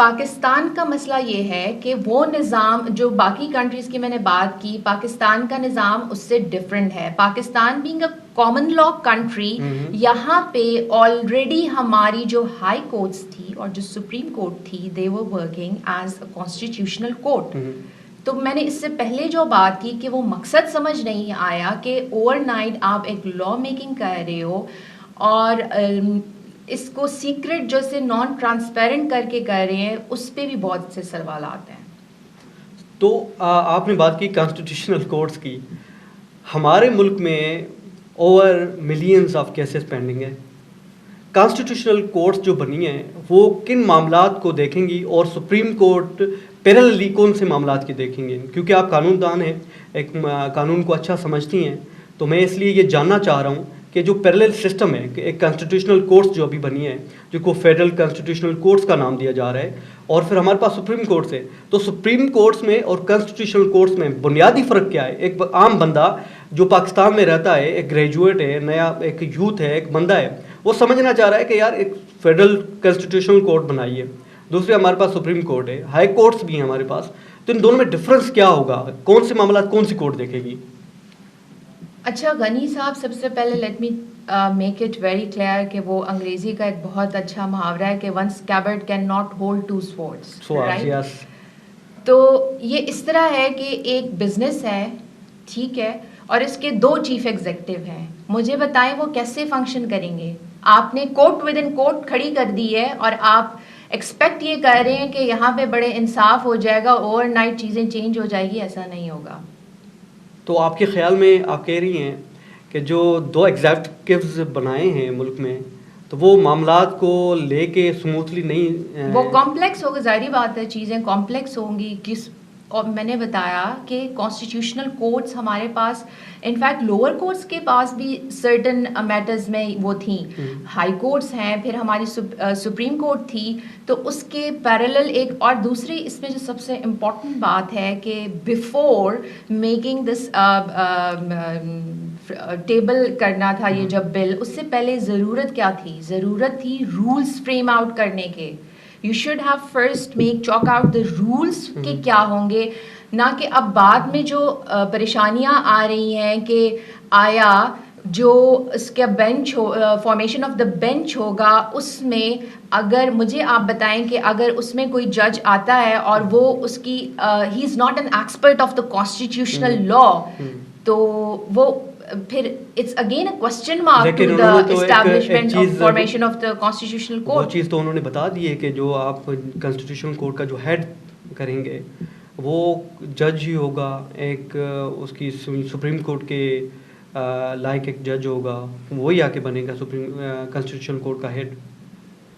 پاکستان کا مسئلہ یہ ہے کہ وہ نظام جو باقی کنٹریز کی میں نے بات کی، پاکستان کا نظام اس سے ڈفرینٹ ہے. Pakistan being a common law country, یہاں پہ آلریڈی ہماری جو ہائی کورٹس تھی اور جو سپریم کورٹ تھی، they were working as a constitutional court. تو میں نے اس سے پہلے جو بات کی کہ وہ مقصد سمجھ نہیں آیا کہ اوور نائٹ آپ ایک لا میکنگ کر رہے ہو اور اس کو سیکرٹ جو سے نان ٹرانسپیرنٹ کر کے کر رہے ہیں، اس پہ بھی بہت سے سوالات ہیں. تو آپ نے بات کی کانسٹیٹیوشنل کورٹس کی. ہمارے ملک میں over millions of cases pending ہیں. کانسٹیٹیوشنل کورٹس جو بنی ہیں وہ کن معاملات کو دیکھیں گی اور سپریم کورٹ پیرللی کون سے معاملات کی دیکھیں گے؟ کیونکہ آپ قانون دان ہیں، ایک قانون کو اچھا سمجھتی ہیں، تو میں اس لیے یہ جاننا چاہ رہا ہوں کہ جو پیرلل سسٹم ہے کہ ایک کانسٹیٹیوشنل کورٹس جو ابھی بنی ہے، جو کو فیڈرل کانسٹیٹیوشنل کورٹس کا نام دیا جا رہا ہے، اور پھر ہمارے پاس سپریم کورٹس ہے، تو سپریم کورٹس میں اور کانسٹیٹیوشنل کورٹس میں بنیادی فرق کیا ہے؟ ایک عام بندہ جو پاکستان میں رہتا ہے، ایک گریجویٹ ہے، نیا ایک یوتھ ہے، ایک بندہ ہے، وہ سمجھنا چاہ رہا ہے کہ یار ایک فیڈرل کانسٹیٹیوشنل کورٹ بنائی ہے، دوسرے ہمارے پاس سپریم کورٹ ہے، ہائی کورٹس بھی ہیں ہمارے پاس، تو ان دونوں میں ڈفرنس کیا ہوگا؟ کون سے معاملات کون سی کورٹ دیکھے گی؟ اچھا غنی صاحب، سب سے پہلے let me make it very clear کہ وہ انگریزی کا ایک بہت اچھا محاورہ ہے کہ one scabbard can not hold two swords, right? تو یہ اس طرح ہے کہ ایک بزنس ہے، ٹھیک ہے، اور اس کے 2 چیف ایگزیکٹو ہیں. مجھے بتائیں وہ کیسے فنکشن کریں گے؟ آپ نے کورٹ ود ان کورٹ کھڑی کر دی ہے اور آپ ایکسپیکٹ یہ کر رہے ہیں کہ یہاں پہ بڑے انصاف ہو جائے گا، اوور نائٹ چیزیں چینج ہو جائے گی. ایسا نہیں ہوگا. تو آپ کے خیال میں آپ کہہ رہی ہیں کہ جو 2 ایگزیکٹوز بنائے ہیں ملک میں، تو وہ معاملات کو لے کے سموتھلی نہیں، وہ کمپلیکس ہوگا، ظاہری بات ہے چیزیں کمپلیکس ہوں گی. اور میں نے بتایا کہ کانسٹیٹیوشنل کورٹس ہمارے پاس، انفیکٹ لوور کورٹس کے پاس بھی سرٹن میٹرز میں وہ تھیں، ہائی کورٹس ہیں، پھر ہماری سپریم کورٹ تھی. تو اس کے پیرلل ایک اور دوسری اس میں جو سب سے امپورٹنٹ بات ہے کہ بیفور میکنگ دس ٹیبل کرنا تھا یہ جب بل، اس سے پہلے ضرورت کیا تھی؟ ضرورت تھی رولز فریم آؤٹ کرنے کے. You should have first make chalk out the rules کہ کیا ہوں گے، نہ کہ اب بعد میں جو پریشانیاں آ رہی ہیں کہ آیا جو اس کا bench formation of the bench ہوگا، اس میں اگر مجھے آپ بتائیں کہ اگر اس میں کوئی جج آتا ہے اور وہ اس کی he is not an expert of the constitutional law, تو وہ پھر it's again a question mark to the establishment of formation of the constitutional court. وہ چیز تو انہوں نے بتا دی ہے کہ جو آپ کانسٹیٹیوشنل کورٹ کا جو ہیڈ کریں گے وہ جج ہی ہوگا، ایک اس کی سپریم کورٹ کے لائک ایک جج ہوگا، وہی آ کے بنے گا سپریم کانسٹیٹیوشنل کورٹ کا ہیڈ.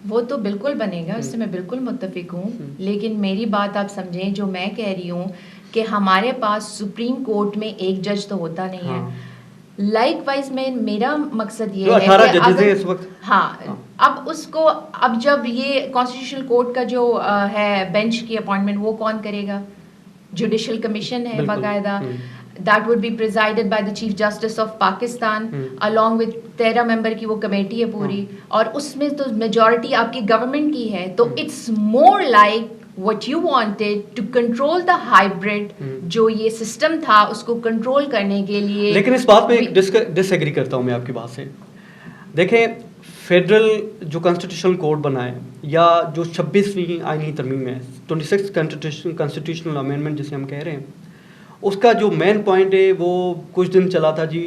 وہ تو بالکل بنے گا، اس سے میں بالکل متفق ہوں. لیکن میری بات آپ سمجھیں، جو میں کہہ رہی ہوں کہ ہمارے پاس سپریم کورٹ میں ایک جج تو ہوتا نہیں ہے. لائک وائز میں میرا مقصد یہ ہے کہ اگر ہاں اب اس کو اب جب یہ کانسٹیٹیوشنل کورٹ کا جو ہے بینچ کی اپوائنٹمنٹ وہ کون کرے گا؟ جوڈیشل کمیشن ہے باقاعدہ. That would be presided by the Chief Justice of Pakistan along with 13 member کی وہ کمیٹی ہے پوری، اور اس میں تو میجورٹی آپ کی گورنمنٹ کی ہے. تو it's more like what you wanted to control the hybrid جو یہ سسٹم تھا اس کو کنٹرول کرنے کے لیے. لیکن اس بات میں ڈس ایگری کرتا ہوں میں آپ کی بات سے. دیکھیں فیڈرل جو کانسٹیٹیوشنل کوڈ بنا ہے یا جو 26ویں آئینی ترمیم ہے، 26 کانسٹیٹیوشنل امینڈمنٹ جسے ہم کہہ رہے ہیں، اس کا جو مین پوائنٹ ہے وہ کچھ دن چلا تھا جی،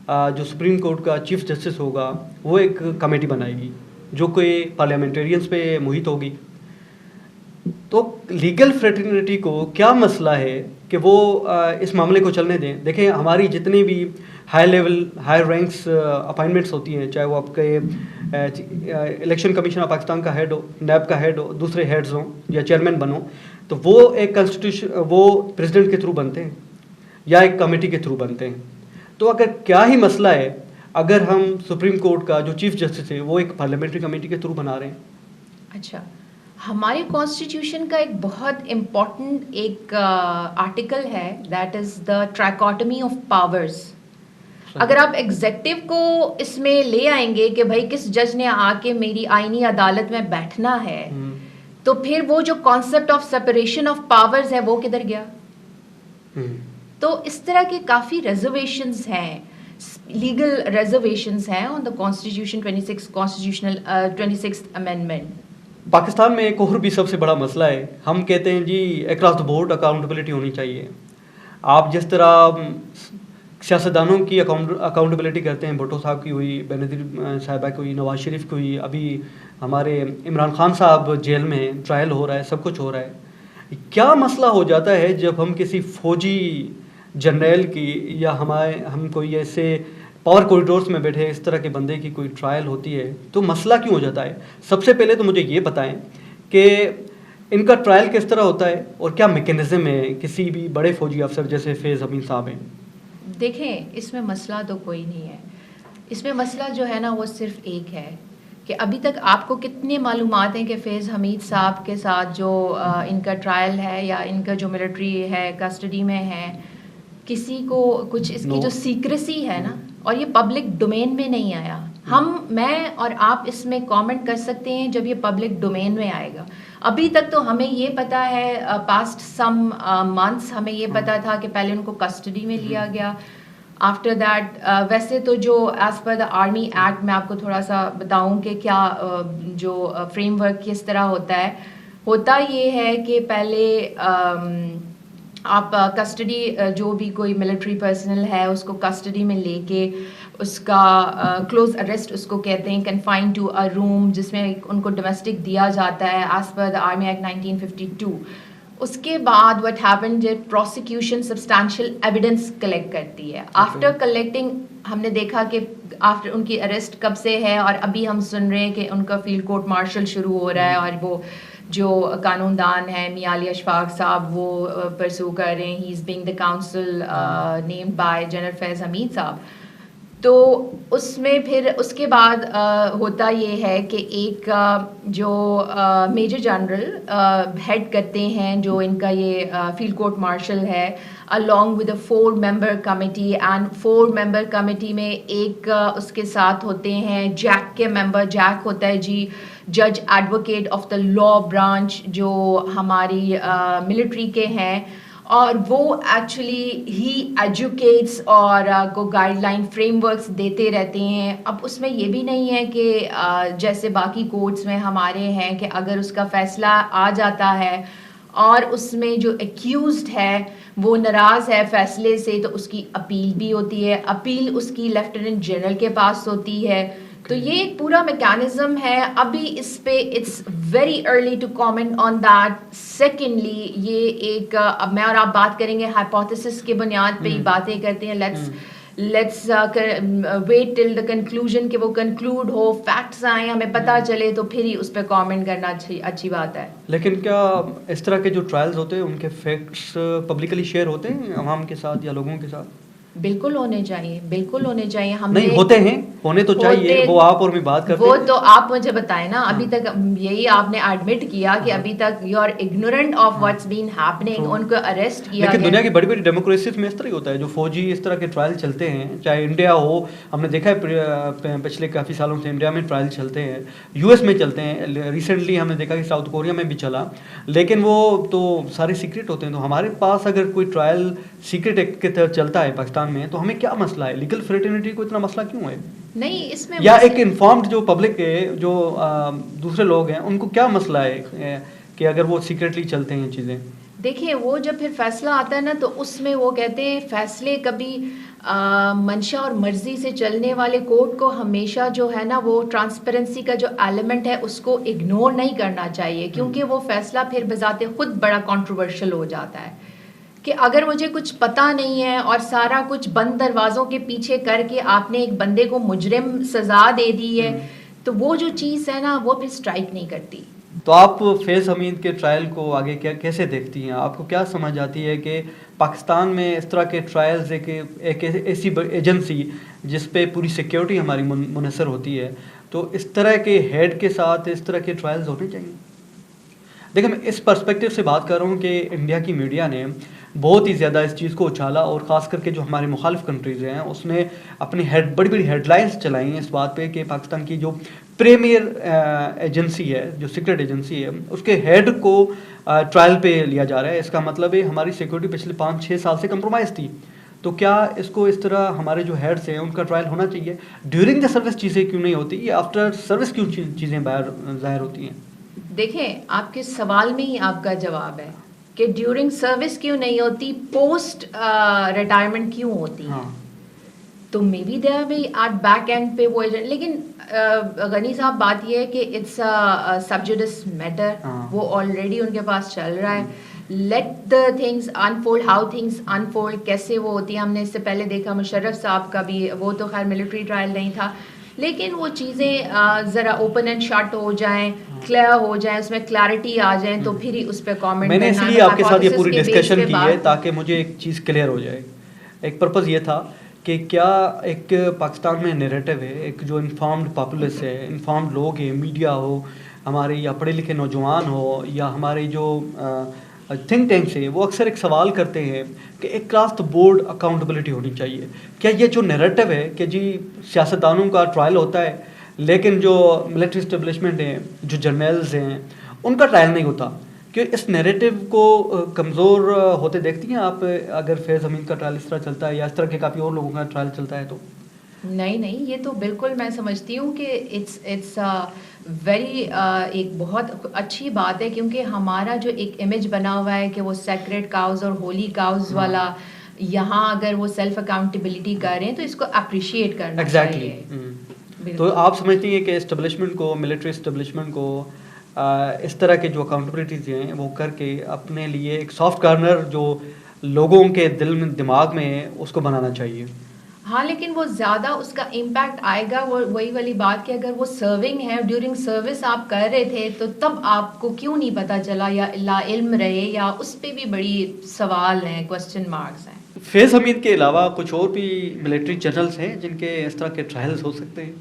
جو سپریم کورٹ کا چیف جسٹس ہوگا وہ ایک کمیٹی بنائے گی جو کہ پارلیمنٹیرینس پہ محیط ہوگی. تو لیگل فریٹرنیٹی کو کیا مسئلہ ہے کہ وہ اس معاملے کو چلنے دیں؟ دیکھیں ہماری جتنی بھی high level high ranks appointments ہوتی ہیں، چاہے وہ آپ کے الیکشن کمیشن آف پاکستان کا ہیڈ ہو، نیب کا ہیڈ ہو، دوسرے ہیڈز ہوں یا چیئرمین بنو، تو وہ ایک کانسٹیٹیوشن وہ پریزیڈنٹ کے تھرو بنتے ہیں یا ایک کمیٹی کے تھرو بنتے ہیں. تو اگر کیا ہی مسئلہ ہے اگر ہم سپریم کورٹ کا جو چیف جسٹس ہے وہ ایک پارلیمنٹری کمیٹی کے تھرو بنا رہے ہیں؟ اچھا، ہماری کانسٹیٹیوشن کا ایک بہت امپورٹنٹ ایک آرٹیکل ہے، that is the trichotomy of powers. اگر آپ ایگزیکٹو کو اس میں لے آئیں گے کہ بھائی کس جج نے آ کے میری آئینی عدالت میں بیٹھنا ہے، تو پھر وہ جو concept of separation of powers ہے وہ کدھر گیا؟ تو اس طرح کے کافی ریزرویشنز ہیں، لیگل ریزرویشنز ہیں on the constitution 26th amendment. Pakistan میں ایک اور بھی سب سے بڑا مسئلہ ہے، ہم کہتے ہیں جی اکراس دا بورڈ اکاؤنٹیبلٹی ہونی چاہیے. آپ جس طرح سیاستدانوں کی اکاؤنٹیبلٹی کرتے ہیں، بھٹو صاحب کی ہوئی، بینظیر صاحبہ کی ہوئی، نواز شریف کی ہوئی، ابھی ہمارے عمران خان صاحب جیل میں ہیں، ٹرائل ہو رہا ہے، سب کچھ ہو رہا ہے. کیا مسئلہ ہو جاتا ہے جب ہم کسی فوجی جنرل کی یا ہم کوئی ایسے پاور کوریڈورس میں بیٹھے اس طرح کے بندے کی کوئی ٹرائل ہوتی ہے تو مسئلہ کیوں ہو جاتا ہے؟ سب سے پہلے تو مجھے یہ بتائیں کہ ان کا ٹرائل کس طرح ہوتا ہے اور کیا میکینزم ہے کسی بھی بڑے فوجی افسر جیسے فیض امین صاحب ہیں؟ دیکھیں، اس میں مسئلہ تو کوئی نہیں ہے. اس میں مسئلہ جو ہے نا وہ صرف ایک ہے کہ ابھی تک آپ کو کتنے معلومات ہیں کہ فیض حمید صاحب کے ساتھ جو ان کا ٹرائل ہے یا ان کا جو ملٹری ہے کسٹڈی میں ہے، کسی کو کچھ اس کی جو سیکریسی ہے نا، اور یہ پبلک ڈومین میں نہیں آیا. میں اور آپ اس میں کامنٹ کر سکتے ہیں جب یہ پبلک ڈومین میں آئے گا. ابھی تک تو ہمیں یہ پتا ہے، پاسٹ سم منتھس ہمیں یہ پتا تھا کہ پہلے ان کو کسٹڈی میں لیا گیا. آفٹر دیٹ ویسے تو جو ایز پر دا آرمی ایکٹ میں آپ کو تھوڑا سا بتاؤں کہ کیا جو فریم ورک کس طرح ہوتا یہ ہے کہ پہلے آپ کسٹڈی جو بھی کوئی ملٹری پرسنل ہے اس کو کسٹڈی میں لے کے اس کا کلوز اریسٹ اس کو کہتے ہیں، کنفائن ٹو اے روم جس میں ان کو ڈومیسٹک دیا جاتا ہے ایز پر دا آرمی ایکٹ 1952. اس کے بعد وٹ ہیپن جب پروسیکیوشن سبسٹانشیل ایویڈنس کلیکٹ کرتی ہے. آفٹر کلیکٹنگ ہم نے دیکھا کہ آفٹر ان کی اریسٹ کب سے ہے، اور ابھی ہم سن رہے ہیں کہ ان کا فیلڈ کورٹ مارشل شروع ہو رہا ہے، اور وہ جو قانون دان ہے میاں علی اشفاق صاحب وہ پرسو کر رہے ہیں. He is being the counsel named by general Faiz Hameed Sahab. تو اس میں پھر اس کے بعد ہوتا یہ ہے کہ ایک جو میجر جنرل ہیڈ کرتے ہیں جو ان کا یہ فیلڈ کورٹ مارشل ہے، along with a 4-member committee, and 4-member committee میں ایک اس کے ساتھ ہوتے ہیں جیک کے ممبر. جیک ہوتا ہے جی جج advocate of the law branch جو ہماری ملٹری کے ہیں، اور وہ ایکچولی ہی ایجوکیٹس اور کو گائیڈ لائن فریم ورکس دیتے رہتے ہیں. اب اس میں یہ بھی نہیں ہے کہ جیسے باقی کورٹس میں ہمارے ہیں کہ اگر اس کا فیصلہ آ جاتا ہے اور اس میں جو ایکیوزڈ ہے وہ ناراض ہے فیصلے سے تو اس کی اپیل بھی ہوتی ہے. اپیل اس کی لیفٹیننٹ جنرل کے پاس ہوتی ہے. تو یہ ایک پورا میکینزم ہے. ابھی اس پہ it's very early to comment on that. Secondly یہ ایک اب میں اور آپ بات کریں گے ہائپوتھیسس کے بنیاد پہ ہی باتیں کرتے ہیں. Let's wait till the conclusion کہ وہ کنکلوڈ ہو، فیکٹس آئیں، ہمیں پتہ چلے تو پھر ہی اس پہ کامنٹ کرنا اچھی بات ہے. لیکن کیا اس طرح کے جو ٹرائلز ہوتے ہیں ان کے فیکٹس پبلکلی شیئر ہوتے ہیں عوام کے ساتھ یا لوگوں کے ساتھ؟ بالکل ہونے چاہیے، بالکل ہونے چاہیے. ہم نہیں ہوتے ہیں، ہونے تو چاہیے. وہ آپ اور میں بات کرتے ہیں. وہ تو آپ مجھے بتائیں نا. ابھی تک یہی آپ نے ایڈمٹ کیا کہ ابھی تک you are ignorant of what's been happening. ان کو اریسٹ کیا. لیکن دنیا کی بڑی بڑی ڈیموکریسیز میں اس طرح ہی ہوتا ہے. جو فوجی اس طرح کے ٹرائل چلتے ہیں، چاہے انڈیا ہو، ہم نے دیکھا ہے پچھلے کافی سالوں سے انڈیا میں ٹرائل چلتے ہیں، یو ایس میں چلتے ہیں، ریسنٹلی ہم نے دیکھا کہ ساؤتھ کوریا میں بھی چلا، لیکن وہ تو سارے سیکرٹ ہوتے ہیں. تو ہمارے پاس اگر کوئی ٹرائل سیکرٹ ایکٹ کے تحت چلتا ہے پاکستان میں تو ہمیں کیا مسئلہ ہے؟ لیگل فریٹرنٹی کو اتنا مسئلہ کیوں ہے؟ نہیں اس میں یا ایک انفارمڈ جو پبلک ہے، جو دوسرے لوگ ہیں، ان کو کیا مسئلہ ہے کہ اگر وہ سیکرٹلی چلتے ہیں چیزیں؟ دیکھیں وہ جب پھر فیصلہ آتا ہے نا تو اس میں وہ کہتے ہیں فیصلے کبھی منشا اور مرضی سے چلنے والے کورٹ کو ہمیشہ جو ہے نا وہ ٹرانسپیرنسی کا جو ایلیمنٹ ہے اس کو اگنور نہیں کرنا چاہیے، کیونکہ وہ فیصلہ پھر بذات خود بڑا کنٹروورشل ہو جاتا ہے. کہ اگر مجھے کچھ پتہ نہیں ہے اور سارا کچھ بند دروازوں کے پیچھے کر کے آپ نے ایک بندے کو مجرم سزا دے دی ہے تو وہ جو چیز ہے نا وہ پھر اسٹرائک نہیں کرتی. تو آپ فیض حمید کے ٹرائل کو آگے کیسے دیکھتی ہیں؟ آپ کو کیا سمجھ آتی ہے کہ پاکستان میں اس طرح کے ٹرائلز ایک ایسی ایجنسی جس پہ پوری سیکیورٹی ہماری منحصر ہوتی ہے، تو اس طرح کے ہیڈ کے ساتھ اس طرح کے ٹرائلز ہونے چاہیے؟ دیکھیں میں اس پرسپیکٹیو سے بات کر رہا ہوں کہ انڈیا کی میڈیا نے بہت ہی زیادہ اس چیز کو اچھالا، اور خاص کر کے جو ہمارے مخالف کنٹریز ہیں اس نے اپنی بڑی بڑی ہیڈ لائنس چلائی ہیں اس بات پہ کہ پاکستان کی جو پریمیئر ایجنسی ہے، جو سیکرٹ ایجنسی ہے، اس کے ہیڈ کو ٹرائل پہ لیا جا رہا ہے. اس کا مطلب ہے ہماری سیکورٹی پچھلے 5-6 سال سے کمپرومائز تھی. تو کیا اس کو اس طرح ہمارے جو ہیڈس ہیں ان کا ٹرائل ہونا چاہیے؟ ڈیورنگ دا سروس چیزیں کیوں نہیں ہوتی، یا آفٹر سروس کیوں چیزیں باہر ظاہر ہوتی ہیں؟ دیکھیں، آپ کے سوال میں ہی آپ کا جواب ہے کہ ڈیورنگ سروس کیوں نہیں ہوتی، پوسٹ ریٹائرمنٹ کیوں ہوتی ہے. تو مے بی دیر بھی ایٹ بیک اینڈ پہ وہ لیکن غنی صاحب بات یہ ہے کہ اٹس سبجوڈس میٹر، وہ آلریڈی ان کے پاس چل رہا ہے. Let the things unfold, how things unfold, کیسے وہ ہوتی ہیں. ہم نے اس سے پہلے دیکھا مشرف صاحب کا بھی، وہ تو خیر ملٹری ٹرائل نہیں تھا، لیکن وہ چیزیں ذرا اوپن اینڈ شٹ ہو جائیں، کلیئر ہو جائیں، اس میں کلیئرٹی آ جائیں، تو پھر ہی اس پہ کامنٹ میں نے اس لیے آپ کے ساتھ یہ پوری ڈسکشن کی ہے تاکہ مجھے ایک چیز کلیئر ہو جائے. ایک پرپز یہ تھا کہ کیا ایک پاکستان میں نیریٹو ہے، ایک جو انفارمڈ پاپولیس ہے، انفارمڈ لوگ ہیں، میڈیا ہو ہمارے، یا پڑھے لکھے نوجوان ہو، یا ہمارے جو تھنک ٹینکس ہیں، وہ اکثر ایک سوال کرتے ہیں کہ ایک کراس دا بورڈ اکاؤنٹیبلٹی ہونی چاہیے. کیا یہ جو نیریٹو ہے کہ جی سیاستدانوں کا ٹرائل ہوتا ہے لیکن جو ملٹری اسٹیبلشمنٹ ہیں، جو جرنیلز ہیں، ان کا ٹرائل نہیں ہوتا، کہ اس نیریٹو کو کمزور ہوتے دیکھتی ہیں آپ اگر فیض حمید کا ٹرائل اس طرح چلتا ہے، یا اس طرح کے کافی اور لوگوں کا ٹرائل چلتا ہے؟ تو نہیں، یہ تو بالکل میں سمجھتی ہوں کہ اٹس ویری ایک بہت اچھی بات ہے، کیونکہ ہمارا جو ایک امیج بنا ہوا ہے کہ وہ سیکریڈ کاؤز اور ہولی کاؤز والا، یہاں اگر وہ سیلف اکاؤنٹیبلٹی کر رہے ہیں تو اس کو اپریشیٹ کرنا چاہیے. تو آپ سمجھتی ہیں کہ اسٹیبلشمنٹ کو، ملٹری اسٹیبلشمنٹ کو اس طرح کے جو اکاؤنٹیبلٹیز ہیں وہ کر کے اپنے لیے ایک سافٹ کارنر جو لوگوں کے دل میں، دماغ میں ہے، اس کو بنانا چاہیے. ہاں، لیکن وہ زیادہ اس کا امپیکٹ آئے گا وہی والی بات کہ اگر وہ سرونگ ہے، ڈیورنگ سروس آپ کر رہے تھے، تو تب آپ کو کیوں نہیں پتہ چلا، یا لا علم رہے، یا اس پہ بھی بڑی سوال ہیں، کوسچن مارکس ہیں. فیض حمید کے علاوہ کچھ اور بھی ملٹری جنرلز ہیں جن کے اس طرح کے ٹرائلز ہو سکتے ہیں؟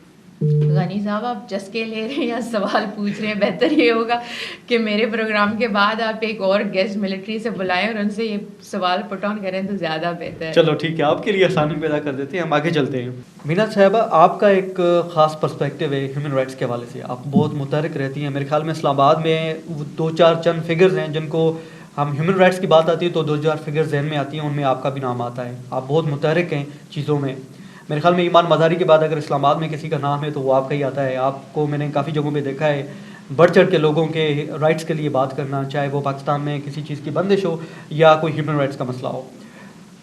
غنی صاحب، آپ چسکے لے رہے ہیں یا سوال پوچھ رہے ہیں؟ بہتر یہ ہوگا کہ میرے پروگرام کے بعد آپ ایک اور گیسٹ ملٹری سے بلائیں اور ان سے یہ سوال پٹ آن کریں تو زیادہ بہتر ہے. چلو ٹھیک ہے، آپ کے لیے آسانی پیدا کر دیتے ہیں، ہم آگے چلتے ہیں. مینا صاحبہ، آپ کا ایک خاص پرسپیکٹیو ہے ہیومن رائٹس کے حوالے سے، آپ بہت متحرک رہتی ہیں. میرے خیال میں اسلام آباد میں 2-4 چند فگرز ہیں جن کو ہم ہیومن رائٹس کی بات آتی ہے تو 2-4 فگرز ذہن میں آتی ہیں، ان میں آپ کا بھی نام آتا ہے. آپ بہت متحرک ہیں چیزوں میں. میرے خیال میں ایمان مزاری کے بعد اگر اسلام آباد میں کسی کا نام ہے تو وہ آپ کا ہی آتا ہے. آپ کو میں نے کافی جگہوں پہ دیکھا ہے بڑھ چڑھ کے لوگوں کے رائٹس کے لیے بات کرنا، چاہے وہ پاکستان میں کسی چیز کی بندش ہو یا کوئی ہیومن رائٹس کا مسئلہ ہو.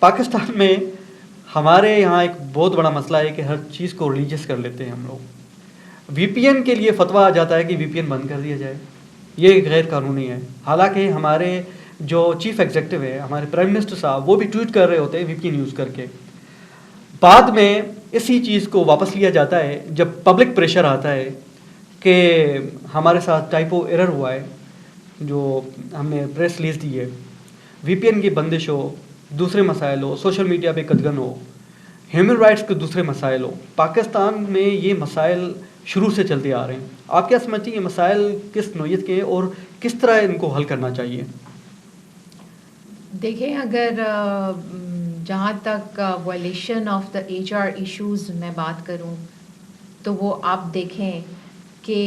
پاکستان میں ہمارے یہاں ایک بہت بڑا مسئلہ ہے کہ ہر چیز کو ریلیجس کر لیتے ہیں ہم لوگ. وی پی این کے لیے فتویٰ آ جاتا ہے کہ وی پی این بند کر دیا جائے، یہ غیر قانونی ہے. حالانکہ ہمارے جو چیف ایگزیکٹو ہے، ہمارے پرائم منسٹر صاحب، وہ بھی ٹویٹ کر رہے ہوتے ہیں وی پی این یوز کر کے. بعد میں اسی چیز کو واپس لیا جاتا ہے جب پبلک پریشر آتا ہے کہ ہمارے ساتھ ٹائپو ایرر ہوا ہے، جو ہم نے پریس ریلیز دی ہے، وی پی این کی بندش ہو، دوسرے مسائل ہو، سوشل میڈیا پہ قدغن ہو، ہیومن رائٹس کے دوسرے مسائل ہو. پاکستان میں یہ مسائل شروع سے چلتے آ رہے ہیں. آپ کیا سمجھتی ہیں یہ مسائل کس نوعیت کے ہیں اور کس طرح ان کو حل کرنا چاہیے؟ دیکھیں، اگر جہاں تک violation of the HR issues میں بات کروں تو وہ آپ دیکھیں کہ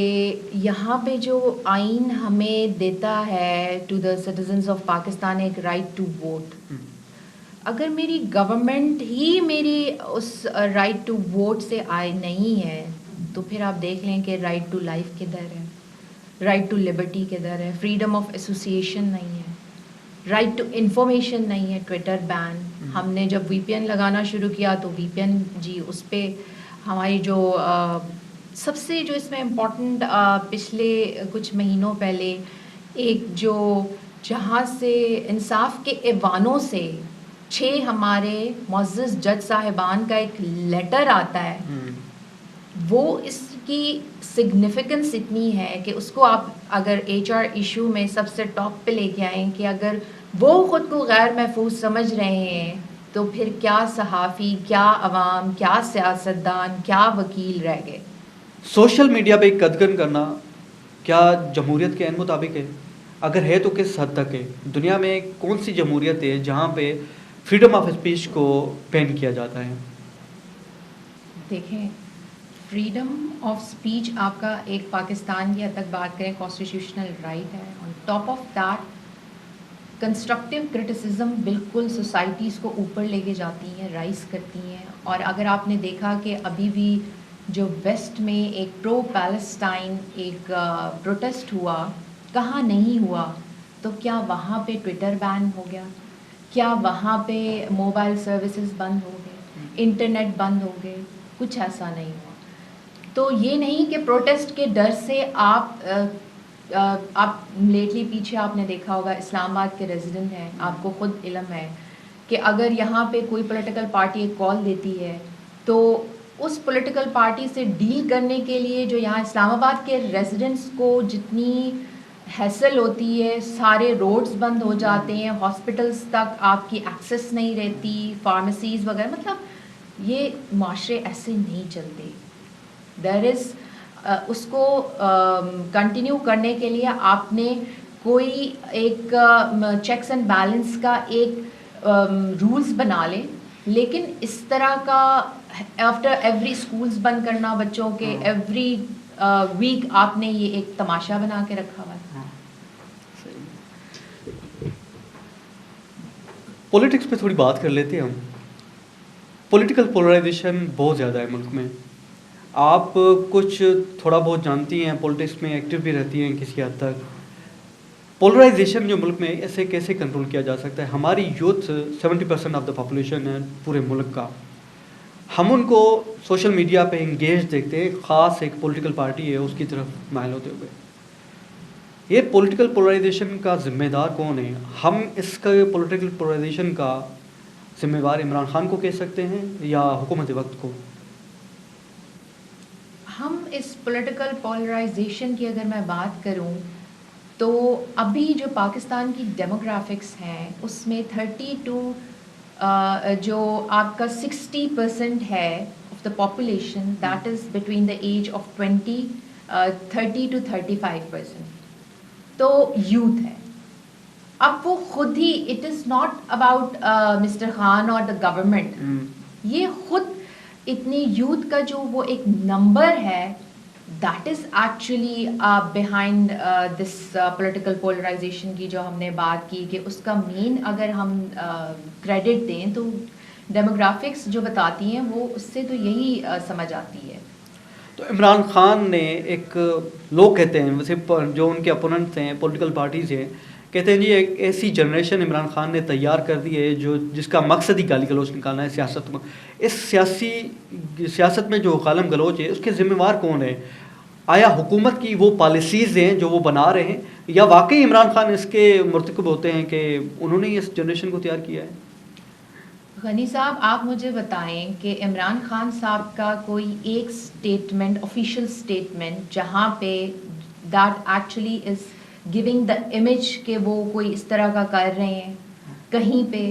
یہاں پہ جو آئین ہمیں دیتا ہے to the citizens of Pakistan ایک رائٹ ٹو ووٹ، اگر میری گورنمنٹ ہی میری اس رائٹ ٹو ووٹ سے آئے نہیں ہے تو پھر آپ دیکھ لیں کہ رائٹ ٹو لائف کدھر ہے، رائٹ ٹو لبرٹی کدھر ہے، فریڈم آف ایسوسیشن نہیں ہے، رائٹ ٹو انفارمیشن نہیں ہے. ٹویٹر بین، ہم نے جب وی پی این لگانا شروع کیا تو وی پی این جی اس پہ ہماری جو سب سے جو اس میں امپورٹنٹ پچھلے کچھ مہینوں پہلے ایک جو جہاں سے انصاف کے ایوانوں سے 6 ہمارے معزز جج صاحبان کا ایک لیٹر آتا ہے، وہ اس کی سگنیفیکنس اتنی ہے کہ اس کو آپ اگر HR ایشو میں سب سے ٹاپ پہ لے کے آئیں کہ اگر وہ خود کو غیر محفوظ سمجھ رہے ہیں تو پھر کیا صحافی، کیا عوام، کیا سیاستدان، کیا وکیل رہ گئے. سوشل میڈیا پہ قدغن کرنا کیا جمہوریت کے عین مطابق ہے؟ اگر ہے تو کس حد تک ہے؟ دنیا میں کون سی جمہوریت ہے جہاں پہ فریڈم آف اسپیچ کو بین کیا جاتا ہے؟ دیکھیں، فریڈم آف اسپیچ آپ کا ایک پاکستان کی حد تک بات کریں کانسٹیٹیوشنل رائٹ ہے. On top of that constructive criticism بالکل سوسائٹیز کو اوپر لے کے جاتی ہیں، رائز کرتی ہیں. اور اگر آپ نے دیکھا کہ ابھی بھی جو ویسٹ میں ایک پرو پیلسٹائن ایک پروٹیسٹ ہوا، کہاں نہیں ہوا؟ تو کیا وہاں پہ ٹویٹر بین ہو گیا؟ کیا وہاں پہ موبائل سروسز بند ہو گئے؟ انٹرنیٹ بند ہو گئے؟ کچھ ایسا نہیں ہوا. تو یہ نہیں کہ پروٹیسٹ کے ڈر سے آپ لیٹلی پیچھے آپ نے دیکھا ہوگا اسلام آباد کے ریزیڈنٹ ہیں، آپ کو خود علم ہے کہ اگر یہاں پہ کوئی پولیٹیکل پارٹی ایک کال دیتی ہے تو اس پولیٹیکل پارٹی سے ڈیل کرنے کے لیے جو یہاں اسلام آباد کے ریزیڈنٹس کو جتنی ہیسل ہوتی ہے، سارے روڈز بند ہو جاتے ہیں، ہاسپٹلس تک آپ کی ایکسیس نہیں رہتی، فارمیسیز وغیرہ. مطلب یہ معاشرے ایسے نہیں چلتے. دیر از اس کو کنٹینیو کرنے کے لیے آپ نے کوئی ایک چیکس اینڈ بیلنس کا ایک رولز بنا لیں. لیکن اس طرح کا آفٹر ایوری اسکولز بند کرنا بچوں کے، ایوری ویک آپ نے یہ ایک تماشا بنا کے رکھا ہوا ہے. پولیٹکس پہ تھوڑی بات کر لیتے ہیں ہم. پولیٹیکل پولرائزیشن بہت زیادہ ہے ملک میں. آپ کچھ تھوڑا بہت جانتی ہیں، پولیٹکس میں ایکٹیو بھی رہتی ہیں کسی حد تک. پولرائزیشن جو ملک میں ایسے کیسے کنٹرول کیا جا سکتا ہے؟ ہماری یوتھ 70% آف دا پاپولیشن ہے پورے ملک کا. ہم ان کو سوشل میڈیا پہ انگیج دیکھتے ہیں، خاص ایک پولیٹیکل پارٹی ہے اس کی طرف مائل ہوتے ہوئے. یہ پولیٹیکل پولرائزیشن کا ذمہ دار کون ہے؟ ہم اس کا پولیٹیکل پولرائزیشن کا ذمہ دار عمران خان کو کہہ سکتے ہیں یا حکومت وقت کو؟ ہم اس پولیٹیکل پولرائزیشن کی اگر میں بات کروں تو ابھی جو پاکستان کی ڈیموگرافکس ہیں اس میں 30 جو آپ کا 60% ہے of the population that is between the age of 30 to 35%. تو یوتھ ہے. اب وہ خود ہی it is not about mister Khan اور دا گورنمنٹ، یہ خود اتنی یوتھ کا جو وہ ایک نمبر ہے that is actually behind this political polarisation کی جو ہم نے بات کی کہ اس کا مین اگر ہم کریڈٹ دیں تو ڈیموگرافکس جو بتاتی ہیں وہ اس سے تو یہی سمجھ آتی ہے. تو عمران خان نے ایک لوگ کہتے ہیں ویسے جو ان کے اپوننٹس ہیں پولیٹیکل پارٹیز ہیں کہتے ہیں جی ایک ایسی جنریشن عمران خان نے تیار کر دی ہے جس کا مقصد ہی گالی گلوچ نکالنا ہے سیاست میں. اس سیاست میں جو غالم گلوچ ہے اس کے ذمہ دار کون ہے؟ آیا حکومت کی وہ پالیسیز ہیں جو وہ بنا رہے ہیں یا واقعی عمران خان اس کے مرتکب ہوتے ہیں کہ انہوں نے اس جنریشن کو تیار کیا ہے؟ غنی صاحب آپ مجھے بتائیں کہ عمران خان صاحب کا کوئی ایک اسٹیٹمنٹ، آفیشیل اسٹیٹمنٹ جہاں پہ that actually is giving the image کہ وہ کوئی اس طرح کا کر رہے ہیں کہیں پہ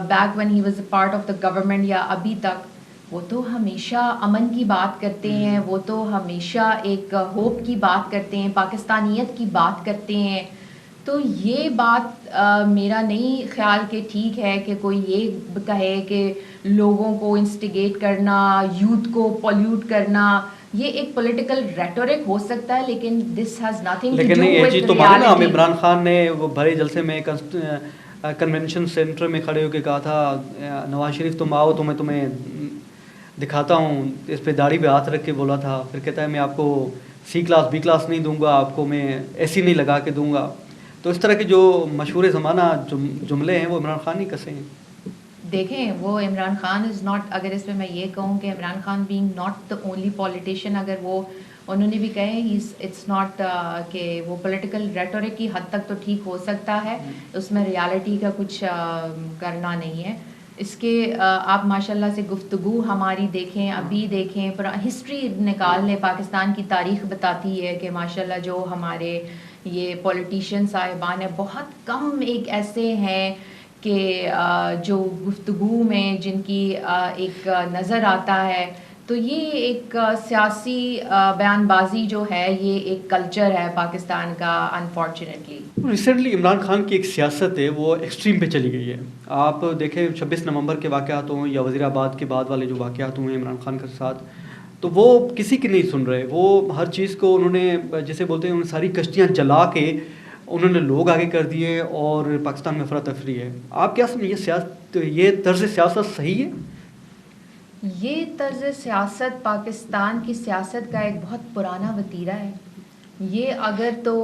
back when he was a part of the government یا ابھی تک؟ وہ تو ہمیشہ امن کی بات کرتے ہیں، وہ تو ہمیشہ ایک ہوپ کی بات کرتے ہیں، پاکستانیت کی بات کرتے ہیں. تو یہ بات میرا نہیں خیال کہ ٹھیک ہے کہ کوئی یہ کہے کہ لوگوں کو انسٹیگیٹ کرنا، یوتھ کو پولیوٹ کرنا، یہ ایک پولیٹیکل ریٹورک ہو سکتا ہے لیکن this has nothing to do لیکن یہ چیز تو ود معلوم ہے ہم ریالٹی. عمران خان نے وہ بھرے جلسے میں کنونشن سینٹر میں کھڑے ہو کے کہا تھا نواز شریف تم آؤ تو میں تمہیں دکھاتا ہوں، اس پہ داڑھی پہ ہاتھ رکھ کے بولا تھا. پھر کہتا ہے میں آپ کو C کلاس B کلاس نہیں دوں گا، آپ کو میں ایسی نہیں لگا کے دوں گا. تو اس طرح کے جو مشہور زمانہ جملے ہیں وہ عمران خان ہی کسے ہیں. دیکھیں وہ عمران خان از ناٹ، اگر اس پہ میں یہ کہوں کہ Imran Khan being not the only politician, اگر وہ انہوں نے بھی کہے اٹس ناٹ کہ وہ پولیٹیکل ریٹورک کی حد تک تو ٹھیک ہو سکتا ہے، اس میں ریالٹی کا کچھ کرنا نہیں ہے. اس کے آپ ماشاء اللہ سے گفتگو ہماری دیکھیں، ابھی دیکھیں، ہسٹری نکال لیں، پاکستان کی تاریخ بتاتی ہے کہ ماشاء اللہ جو ہمارے یہ پولیٹیشین صاحبان ہیں بہت کم ایک ایسے ہیں کہ جو گفتگو میں جن کی ایک نظر آتا ہے تو یہ ایک سیاسی بیان بازی جو ہے یہ ایک کلچر ہے پاکستان کا انفارچونیٹلی. ریسنٹلی عمران خان کی ایک سیاست ہے وہ ایکسٹریم پہ چلی گئی ہے. آپ دیکھیں 26 نومبر کے واقعات ہوں یا وزیر آباد کے بعد والے جو واقعات ہوئے ہیں عمران خان کے ساتھ, تو وہ کسی کی نہیں سن رہے. وہ ہر چیز کو انہوں نے جیسے بولتے ہیں انہوں نے ساری کشتیاں جلا کے انہوں نے لوگ آگے کر دیے اور پاکستان میں افراتفری ہے. آپ کیا سمجھیں یہ طرز سیاست صحیح ہے؟ یہ طرز سیاست پاکستان کی سیاست کا ایک بہت پرانا وتیرہ ہے. یہ اگر تو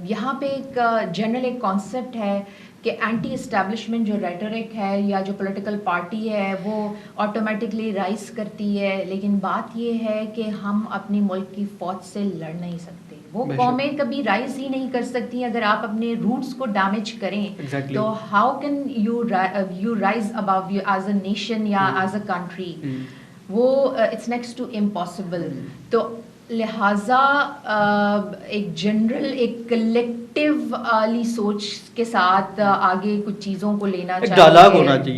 یہاں پہ ایک جنرل ایک کانسیپٹ ہے کہ اینٹی اسٹیبلشمنٹ جو ریٹرک ہے یا جو پولیٹیکل پارٹی ہے وہ آٹومیٹکلی رائز کرتی ہے, لیکن بات یہ ہے کہ ہم اپنے ملک کی فوج سے لڑ نہیں سکتے. وہ قومیں کبھی رائز ہی نہیں کر سکتی اگر آپ اپنے روٹس کو ڈیمیج کریں. تو how can you rise above you as a nation یا ایز اے کنٹری؟ وہ اٹس نیکسٹ ٹو امپاسبل. تو لہٰذا ایک جنرل ایک کلیکٹیو والی سوچ کے ساتھ آگے کچھ چیزوں کو لینا چاہیے,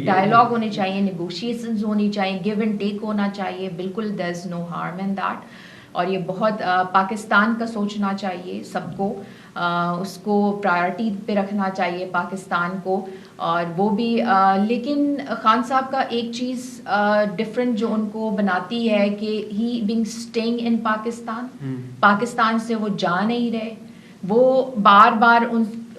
ڈائلاگ ہونے چاہیے, نیگوشیشنز ہونی چاہیے, گیو اینڈ ٹیک ہونا چاہیے. بالکل دیر از نو ہارم ان دیٹ. اور یہ بہت پاکستان کا سوچنا چاہیے سب کو, اس کو پرائرٹی پہ رکھنا چاہیے پاکستان کو. اور وہ بھی لیکن خان صاحب کا ایک چیز ڈفرینٹ جو ان کو بناتی ہے کہ ہی بینگ اسٹیئنگ ان پاکستان سے وہ جا نہیں رہے. وہ بار بار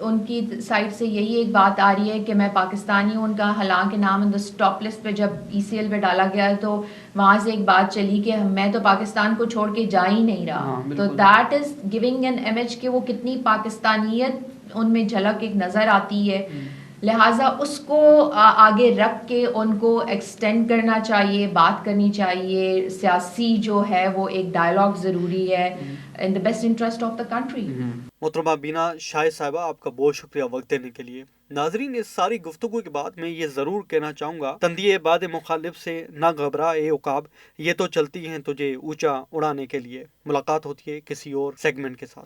ان کی سائڈ سے یہی ایک بات آ رہی ہے کہ میں پاکستانی ہوں. ان کا حالانکہ نام ان دا اسٹاپ لسٹ پہ جب ECL پہ ڈالا گیا تو وہاں سے ایک بات چلی کہ میں تو پاکستان کو چھوڑ کے جا ہی نہیں رہا. تو that is giving an image کہ وہ کتنی پاکستانیت ان میں جھلک ایک نظر آتی ہے. لہٰذا اس کو آگے رکھ کے ان کو ایکسٹینڈ کرنا چاہیے, بات کرنی چاہیے. سیاسی جو ہے وہ ایک ڈائلاگ ضروری ہے in the best interest of the country. محترمہ بینا شاہد صاحبہ, آپ کا بہت شکریہ وقت دینے کے لیے. ناظرین, اس ساری گفتگو کے بعد میں یہ ضرور کہنا چاہوں گا, تندیے باد مخالف سے نہ گھبرا اے عقاب, یہ تو چلتی ہیں تجھے اونچا اڑانے کے لیے. ملاقات ہوتی ہے کسی اور سیگمنٹ کے ساتھ.